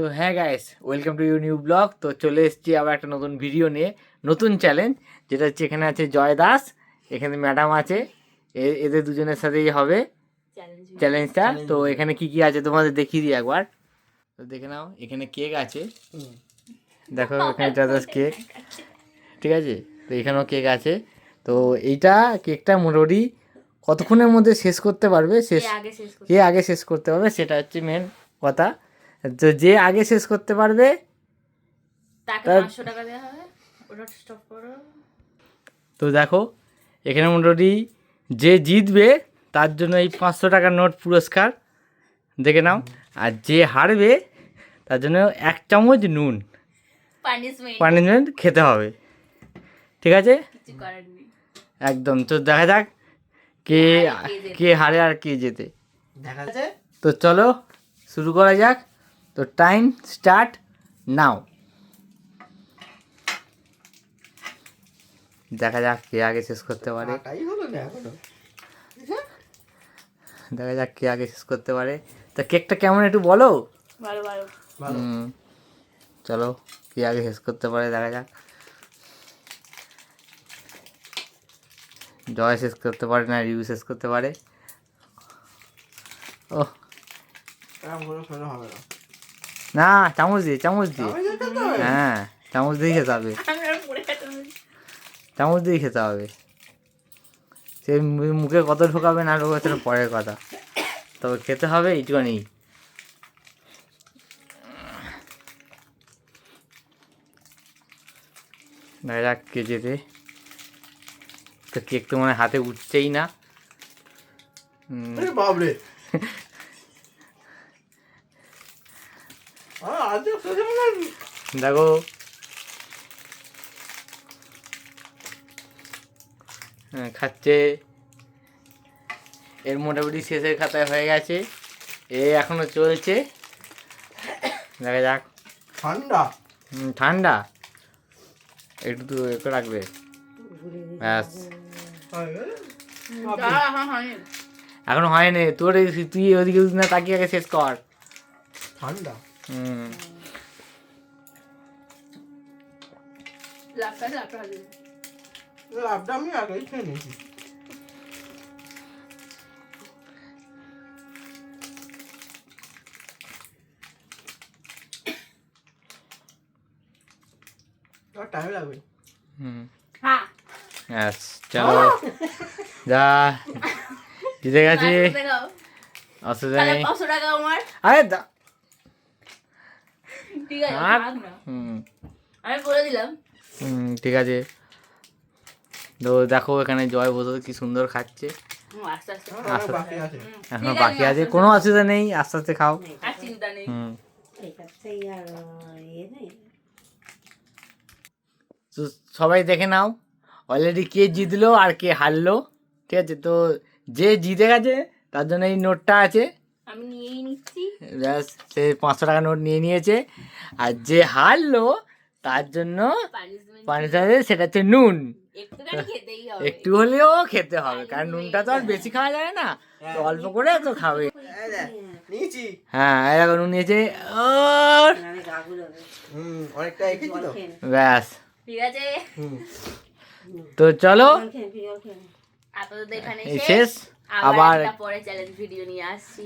তো হ্যাঁ guys, welcome to you new blog. তো চলে এসেছি আবার একটা নতুন ভিডিও নিয়ে, নতুন চ্যালেঞ্জ। যেটা হচ্ছে এখানে আছে জয় দাস, এখানে ম্যাডাম আছে, এদের দুজনের সাথেই হবে চ্যালেঞ্জটা। তো এখানে কি কি আছে তোমাদের দেখিয়ে দিই একবার। তো দেখে নাও, এখানে কেক আছে, দেখো এখানে জয় দাস কেক, ঠিক আছে। তো এখানেও কেক আছে। তো এইটা কেকটা মোটামুটি কতক্ষণের মধ্যে শেষ করতে পারবে, কে আগে শেষ করতে পারবে সেটা হচ্ছে মেন কথা। তো যে আগে শেষ করতে পারবে তাকে 500 টাকা দেওয়া হবে। ওটা স্টপ করো। তো দেখো এখানে মোটামুটি যে জিতবে তার জন্য এই 500 টাকার নোট পুরস্কার, দেখে নাও। আর যে হারবে তার জন্য 1 চামচ নুন পানিশমেন্ট খেতে হবে, ঠিক আছে? কিছু করার নেই। একদম। তো দেখা যাক কে কে হারে আর কে জেতে, দেখা যাচ্ছে। তো চলো শুরু করা যাক। তো টাইম স্টার্ট নাও। দেখা যাক কে আগে শেষ করতে পারে, দেখা যাক কে আগে শেষ করতে পারে। তা কেকটা কেমন একটু বলো। ভালো ভালো। চলো কে আগে শেষ করতে পারে দেখা যাক। জয় শেষ করতে পারে না রিউ শেষ করতে পারে। ও না, চামচ দিয়ে হ্যাঁ, চামচ দিয়ে খেতে হবে, চামচ দিয়ে খেতে হবে। সে মুখে কত ঢোকাবে না ঢোকাবে সেটা পরের কথা, তবে খেতে হবে এইটুখানি। দেখা যাক কে যেতে। তো কেক তো মনে হয় হাতে উঠছেই না। বাবরে দেখো খাচ্ছে, এর মোটামুটি শেষের খাতায় হয়ে গেছে, এ এখনো চলছে। দেখা যাক। ঠান্ডা ঠান্ডা একটু তো একটু রাখবে, ব্যাস। এখনো হয়নি তোর, তুই ওদিকে না তাকিয়ে আগে শেষ কর। ঠান্ডা লাভটা আমি আগেই খেয়ে নিয়েছি। টাইম লাগবে। ব্যাস চলো, যা জিতে গেছি, অসুবিধা নেই। আরে ঠিক আছে, আমি বলে দিলাম। ঠিক আছে। তো দেখো এখানে জয় বসে কি সুন্দর খাচ্ছে। আস্তে আস্তে বাকি আছে। এখনো বাকি আছে, কোনো অসুবিধা নেই, আস্তে আস্তে খাও। আর চিন্তা নেই। তো সবাই দেখে নাও অলরেডি কে জিতলো আর কে হারলো, ঠিক আছে। তো যে জিতে গেছে তার জন্য এই নোটটা আছে, আমি নিয়েই নিচ্ছি। ব্যাস সে 500 টাকা নোট নিয়ে নিয়েছে। আর যে হারলো তার জন্য পানিশমেন্ট সেটা হচ্ছে নুন। একটু হলেও খেতে হবে, কারণ নুনটা তো আর বেশি খাওয়া যায় না, তো অল্প করে তো খাবে। হ্যাঁ এরকম নুন নিয়েছে অনেকটা এঁকেছি তো। ব্যাস। ঠিক আছে, তো চলো আপাতত এখানে শেষ। আবার আবার একটা পরে চ্যালেঞ্জ ভিডিও নিয়ে আসছি।